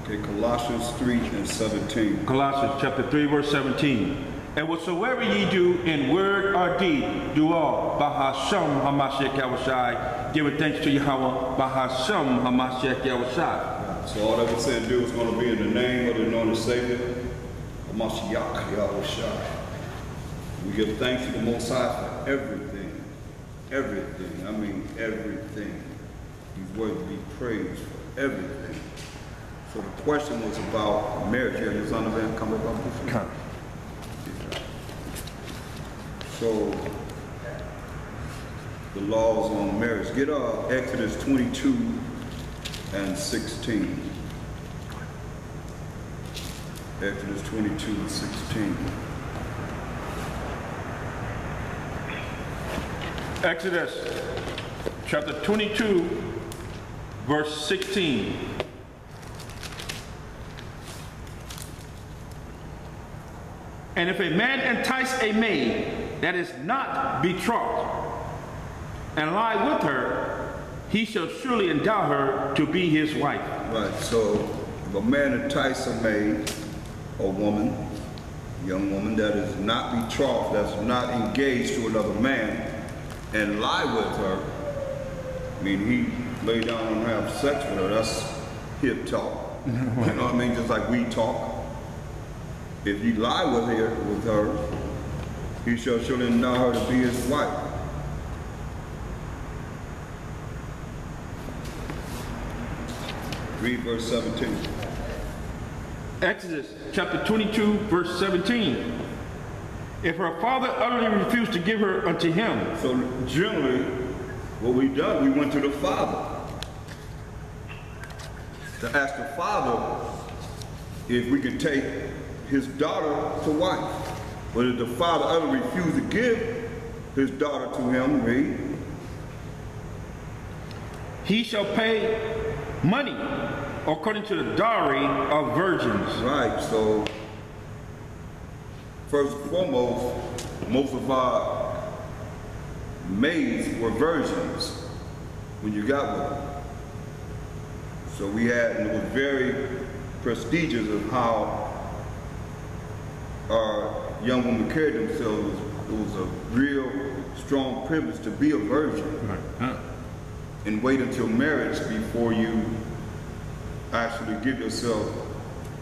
Okay, Colossians 3:17. Colossians chapter 3, verse 17. And whatsoever ye do in word or deed, do all by Hashem HaMashiach Yahushai, giving thanks to Yahweh by Hashem HaMashiach Yahushai. So all that we said do is going to be in the name of the anointed Savior, HaMashiach Yahushai. We give thanks to the Most High for everything. Everything. I mean everything. He's worthy to be praised for everything. So the question was about marriage. You had his underband come about this? Come. So, the laws on marriage. Get Exodus 22 and 16. Exodus 22 and 16. Exodus chapter 22, verse 16. And if a man entice a maid that is not betrothed, and lie with her, he shall surely endow her to be his wife. Right, so if a man entice a maid, a woman, young woman that is not betrothed, that's not engaged to another man, and lie with her, I mean, he lay down and have sex with her, that's hip talk. You know what I mean? Just like we talk. If he lie with her, he shall surely endow her to be his wife. Read verse 17. Exodus chapter 22, verse 17. If her father utterly refused to give her unto him. So generally, what we done, we went to the father to ask the father if we could take his daughter to wife. But if the father utterly refused to give his daughter to him, read. He shall pay money according to the dowry of virgins. Right, so first and foremost, most of our maids were virgins when you got with them. So we had, and it was very prestigious of how our young women carried themselves. It was a real strong privilege to be a virgin. Right. And wait until marriage before you actually give yourself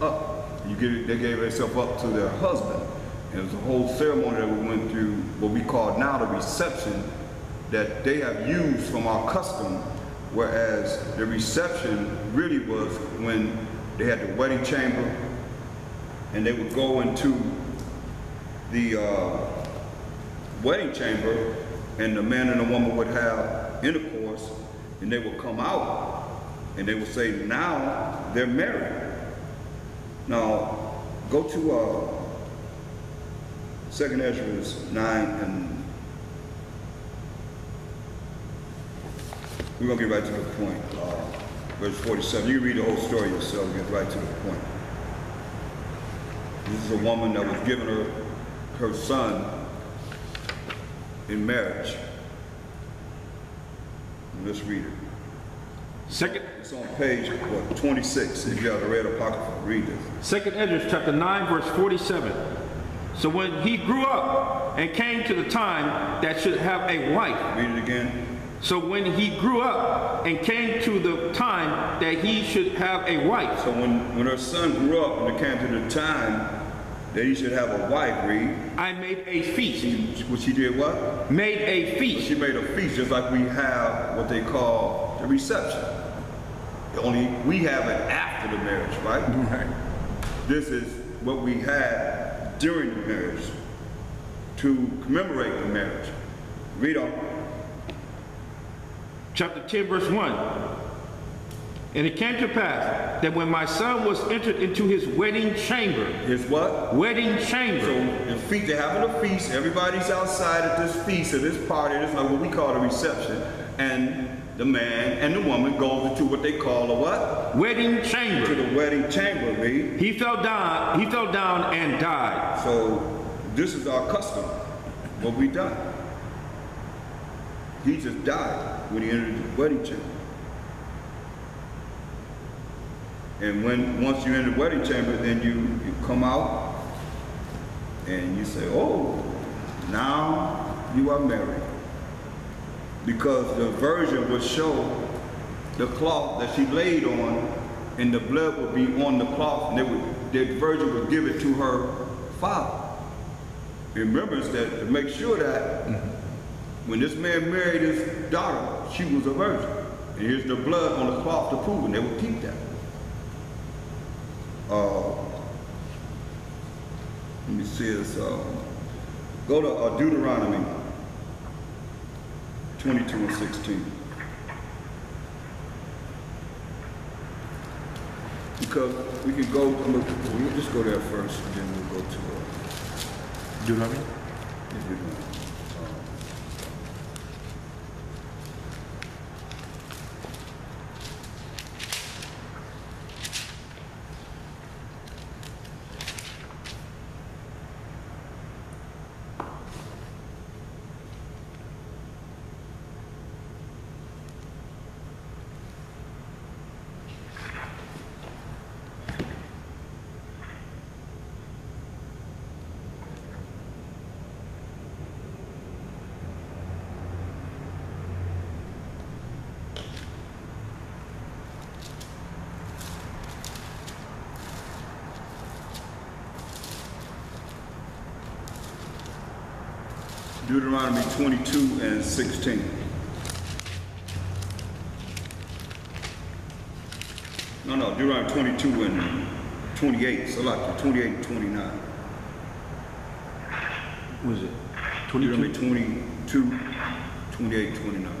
up. They gave themselves up to their husband. And it was a whole ceremony that we went through, what we call now the reception, that they have used from our custom, whereas the reception really was when they had the wedding chamber and they would go into the wedding chamber and the man and the woman would have intercourse and they would come out and they would say, now they're married. Now, go to 2nd Ezra 9 and we're going to get right to the point. Verse 47. You can read the whole story yourself and get right to the point. This is a woman that was given her son in marriage. Let's read it. It's on page 26. If you have a red apocrypha, read this. 2nd Ezra chapter 9, verse 47. So when he grew up and came to the time that should have a wife. Read it again. So when he grew up and came to the time that he should have a wife. So when her son grew up and it came to the time that he should have a wife, read. I made a feast. She did what? Made a feast. She made a feast, just like we have what they call the reception. Only we have it after the marriage, right? Right. This is what we had during the marriage to commemorate the marriage. Read on. Chapter 10, verse 1. And it came to pass that when my son was entered into his wedding chamber. His what? Wedding chamber. So the feast, they're having a feast. Everybody's outside at this feast, at this party. This is like what we call a reception. And the man and the woman goes into what they call a what? Wedding chamber. To the wedding chamber, read. He fell down and died. So this is our custom. What we done. He just died when he entered the wedding chamber. And once you're in the wedding chamber, then you come out and you say, oh, now you are married. Because the virgin would show the cloth that she laid on, and the blood would be on the cloth, and the virgin would give it to her father. Remembrance that to make sure that when this man married his daughter, she was a virgin. And here's the blood on the cloth to prove, and they would keep that. Let me see this. Go to Deuteronomy 22 and 16. Because we can go, we'll just go there first, and then we'll go to Deuteronomy? Deuteronomy. Deuteronomy 22 and 16. No, Deuteronomy 22 and 28. Select 28 and 29. What is it? 22? Deuteronomy 22, 28, 29.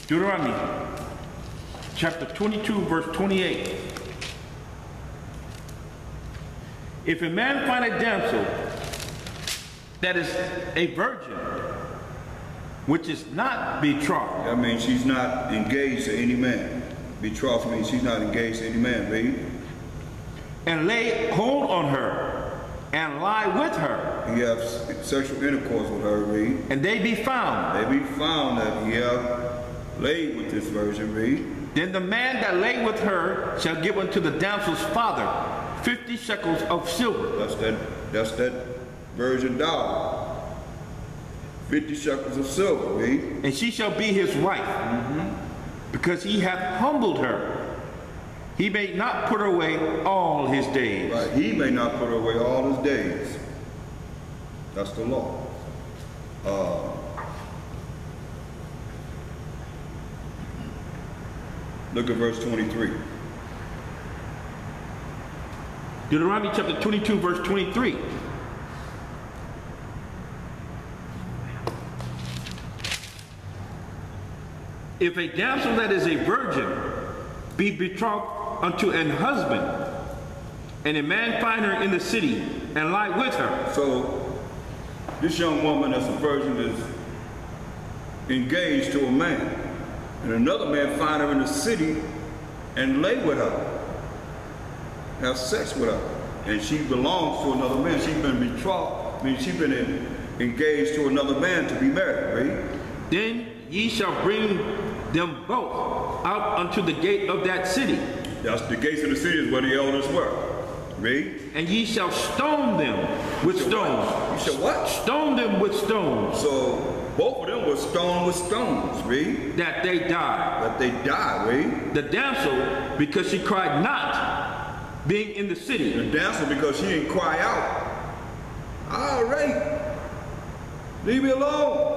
Deuteronomy chapter 22, verse 28. If a man find a damsel that is a virgin, which is not betrothed. That means she's not engaged to any man. Betrothed means she's not engaged to any man, read. And lay hold on her, and lie with her. He have sexual intercourse with her, read. And they be found. They be found that he have laid with this virgin, read. Then the man that lay with her shall give unto the damsel's father 50 shekels of silver. That's that virgin daughter. 50 shekels of silver, read. And she shall be his wife, because he hath humbled her. He may not put her away all his days. Right, he may not put her away all his days. That's the law. Look at verse 23. Deuteronomy chapter 22, verse 23. If a damsel that is a virgin be betrothed unto an husband, and a man find her in the city and lie with her. So this young woman that's a virgin is engaged to a man, and another man find her in the city and lay with her, have sex with her, and she belongs to another man. She's been betrothed, means she's been engaged to another man to be married, right? Then ye shall bring them both out unto the gate of that city. That's the gates of the city is where the elders were. Read. And ye shall stone them with stones. You shall what? Stone them with stones. So both of them were stoned with stones. Read. That they die. That they die. Read. The damsel, because she cried not, being in the city. The damsel, because she didn't cry out. All right. Leave me alone.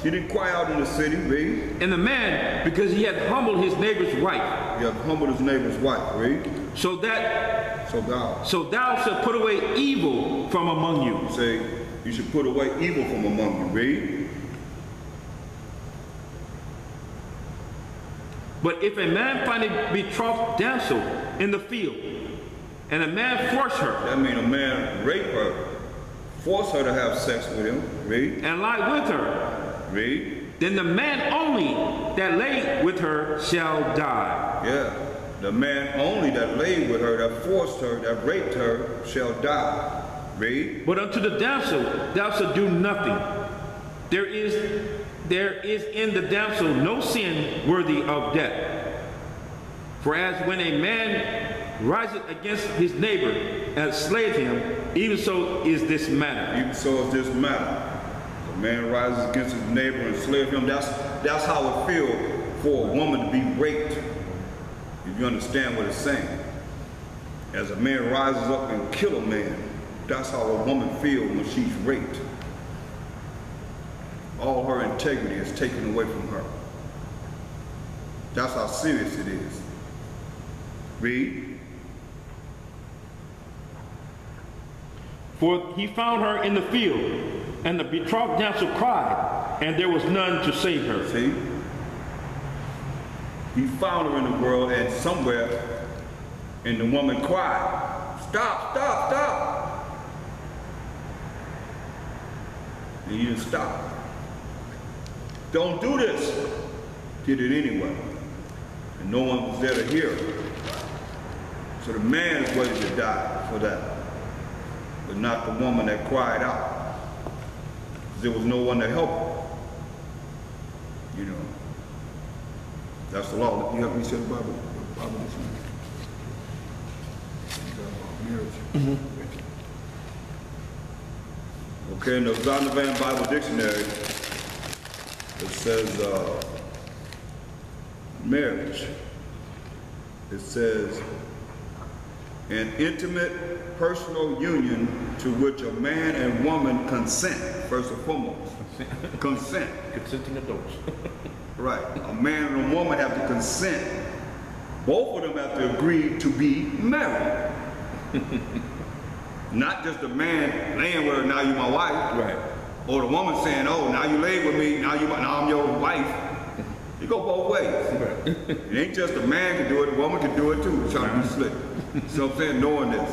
She didn't cry out in the city. Read. And the man, because he had humbled his neighbor's wife. He had humbled his neighbor's wife. Read. So thou shalt put away evil from among you. Say, you should put away evil from among you. Read. But if a man find a betrothed damsel in the field, and a man force her. That means a man rape her, force her to have sex with him. Read. And lie with her. Read. Then the man only that lay with her shall die. Yeah. The man only that lay with her, that forced her, that raped her, shall die. Read. But unto the damsel thou shalt do nothing. There is in the damsel no sin worthy of death. For as when a man riseth against his neighbor and slayeth him, even so is this matter. Even so is this matter. A man rises against his neighbor and slayeth him. That's how it feels for a woman to be raped. If you understand what it's saying. As a man rises up and kill a man, that's how a woman feels when she's raped. All her integrity is taken away from her. That's how serious it is. Read. For he found her in the field, and the betrothed damsel cried, and there was none to save her. See? He found her in the world, and somewhere, and the woman cried, stop, stop, stop. And he didn't stop. Don't do this. Did it anyway. And no one was there to hear her. So the man is ready to die for that. But not the woman that cried out. There was no one to help her. You know. That's the law. You have me say the Bible this morning. Marriage. Okay, in the Zondervan Bible Dictionary, it says marriage. It says an intimate personal union to which a man and woman consent, first and foremost. Consent. Consenting adults. Right. A man and a woman have to consent. Both of them have to agree to be married. Not just a man laying with her, now you my wife. Right. Or the woman saying, oh, now you laid with me, now I'm your wife. You go both ways. Right. It ain't just a man can do it, a woman can do it too, trying to be slick. So I'm saying, knowing this.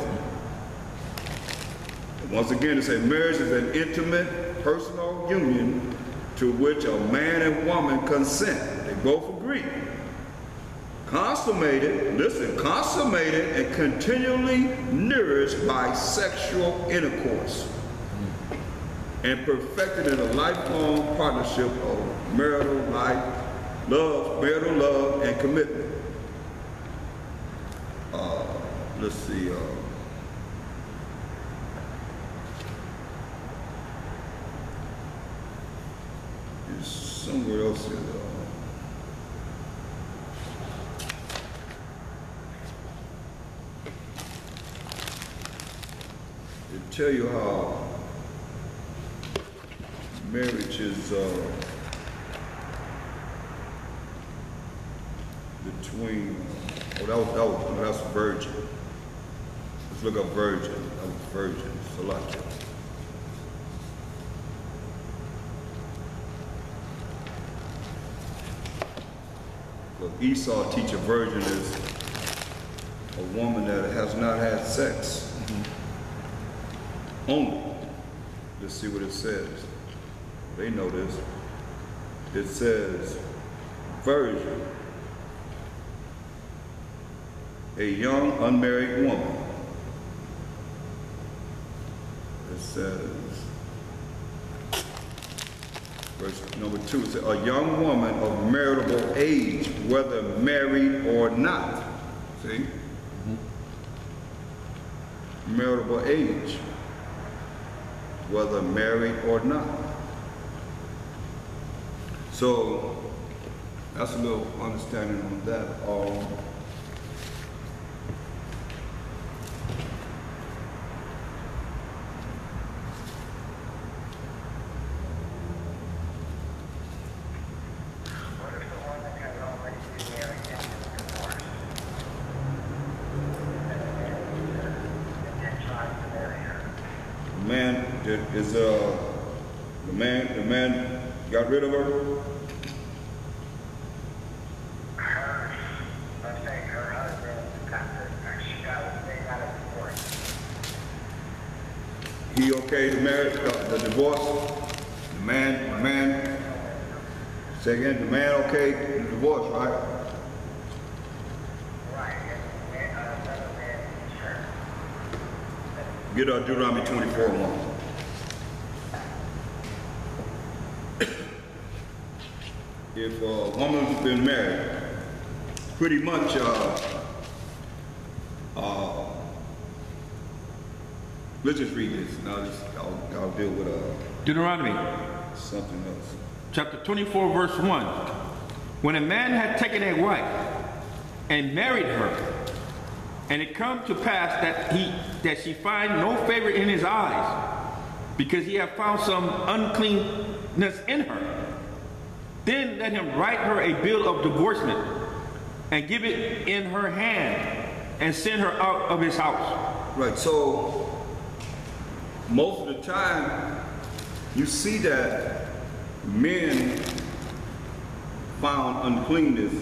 Once again, it says marriage is an intimate, personal union to which a man and woman consent. They both agree. Consummated, listen, consummated and continually nourished by sexual intercourse. And perfected in a lifelong partnership of marital life, marital love, and commitment. Let's see. There's somewhere else here. They tell you how marriage is between. That's virgin. Let's look up virgin. That was virgin. Salakia. Look, Esau teach a virgin is a woman that has not had sex. Only. Let's see what it says. They know this. It says, virgin, a young unmarried woman. It says, verse number 2, it says, a young woman of marital age, whether married or not. See? Marital age, whether married or not. So that's a little understanding on that. The man got rid of her? Her husband got a divorce. He okay to marry the divorce? The man, say again, the man okay to divorce, right? Right, another man, sure. Get Deuteronomy 24:1. If a woman's been married pretty much, let's just read this. Now I'll deal with Deuteronomy something else. chapter 24, verse 1. When a man had taken a wife and married her, and it come to pass that she find no favor in his eyes, because he have found some uncleanness in her, then let him write her a bill of divorcement, and give it in her hand, and send her out of his house. Right, so most of the time you see that men found uncleanness,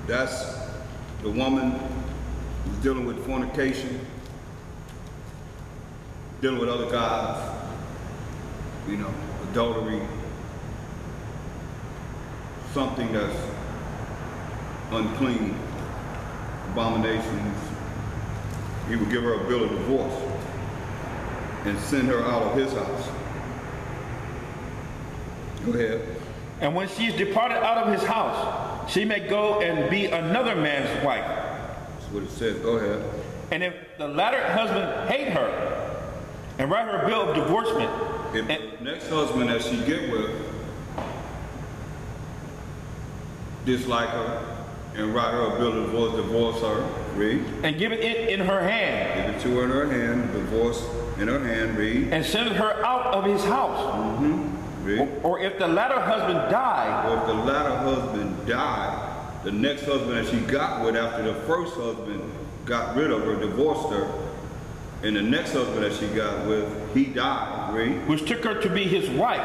that's the woman who's dealing with fornication, dealing with other guys, you know, adultery, something that's unclean, abominations. He would give her a bill of divorce and send her out of his house. Go ahead. And when she is departed out of his house, she may go and be another man's wife. That's what it says. Go ahead. And if the latter husband hate her, and write her a bill of divorcement, If the next husband that she get with dislike her and write her a bill of divorce her, read. and give it in her hand, Give it to her in her hand, divorce in her hand, read. and send her out of his house. Read. Or if the latter husband die, Or if the latter husband died, the next husband that she got with after the first husband got rid of her, divorced her, and the next husband that she got with, he died, read. which took her to be his wife,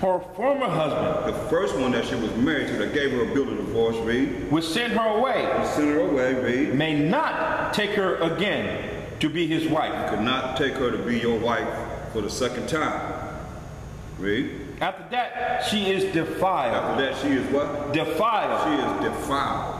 her former husband, The first one that she was married to that gave her a bill of divorce, read. which sent her away, Send her away, read. may not take her again to be his wife. Could not take her to be your wife for the second time. Read. After that, she is defiled. After that, she is what? Defiled. She is defiled.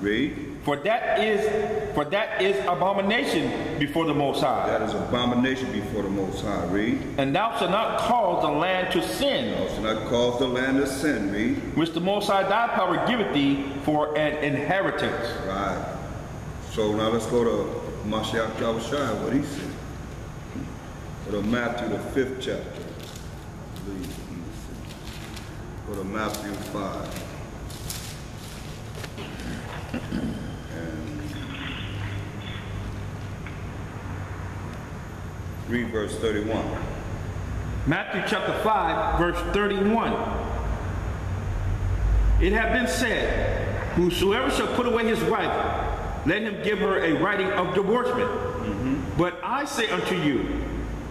Read. For that is abomination before the Most High. That is abomination before the Most High. Read. And thou shalt not cause the land to sin, Thou shalt not cause the land to sin. Read. which the Most High thy power giveth thee for an inheritance. Right. So now let's go to Mashiach Yahushua, what he said. Go to Matthew, the 5th chapter. Go to Matthew 5. And read verse 31. Matthew chapter 5, verse 31. It hath been said, whosoever shall put away his wife, let him give her a writing of divorcement. But I say unto you,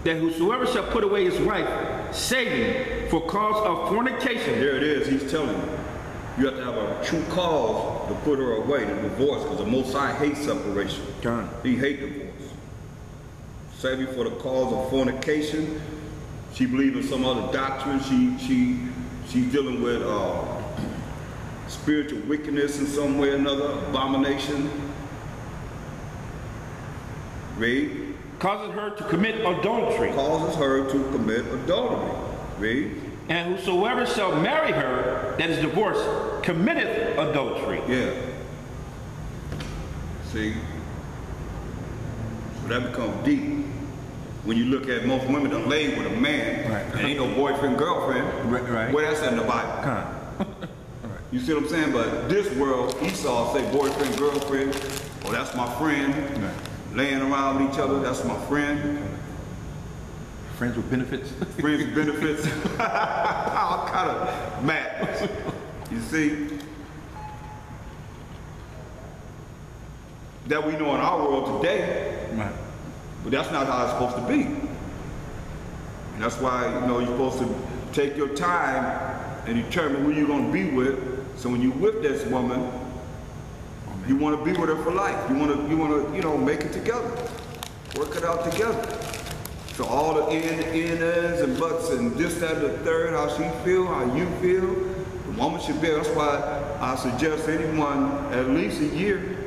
that whosoever shall put away his wife, saving for cause of fornication. There it is, he's telling you. You have to have a true cause to put her away, to divorce, because the Most High hates separation. God. He hates divorce. Saving for the cause of fornication. She believes in some other doctrine. She's dealing with spiritual wickedness in some way or another, abomination. Read. Causes her to commit adultery. Causes her to commit adultery. Read. And whosoever shall marry her that is divorced committeth adultery. Yeah. See? So that becomes deep. When you look at most women done laid with a man, Right. and ain't no boyfriend, girlfriend. Right. Where that's in the Bible. Con. You see what I'm saying? But this world, Esau say boyfriend, girlfriend. Oh, that's my friend. Right. Laying around with each other, that's my friend. Friends with benefits. Friends with benefits. All kind of madness. You see? That we know in our world today, Right. but that's not how it's supposed to be. And that's why, you know, you're supposed to take your time and determine who you're going to be with. So when you're with this woman, you want to be with her for life. You want to, you know, make it together. Work it out together. So all the ins and buts and this, that, and the third, how she feel, how you feel, the woman should be. That's why I suggest anyone at least a year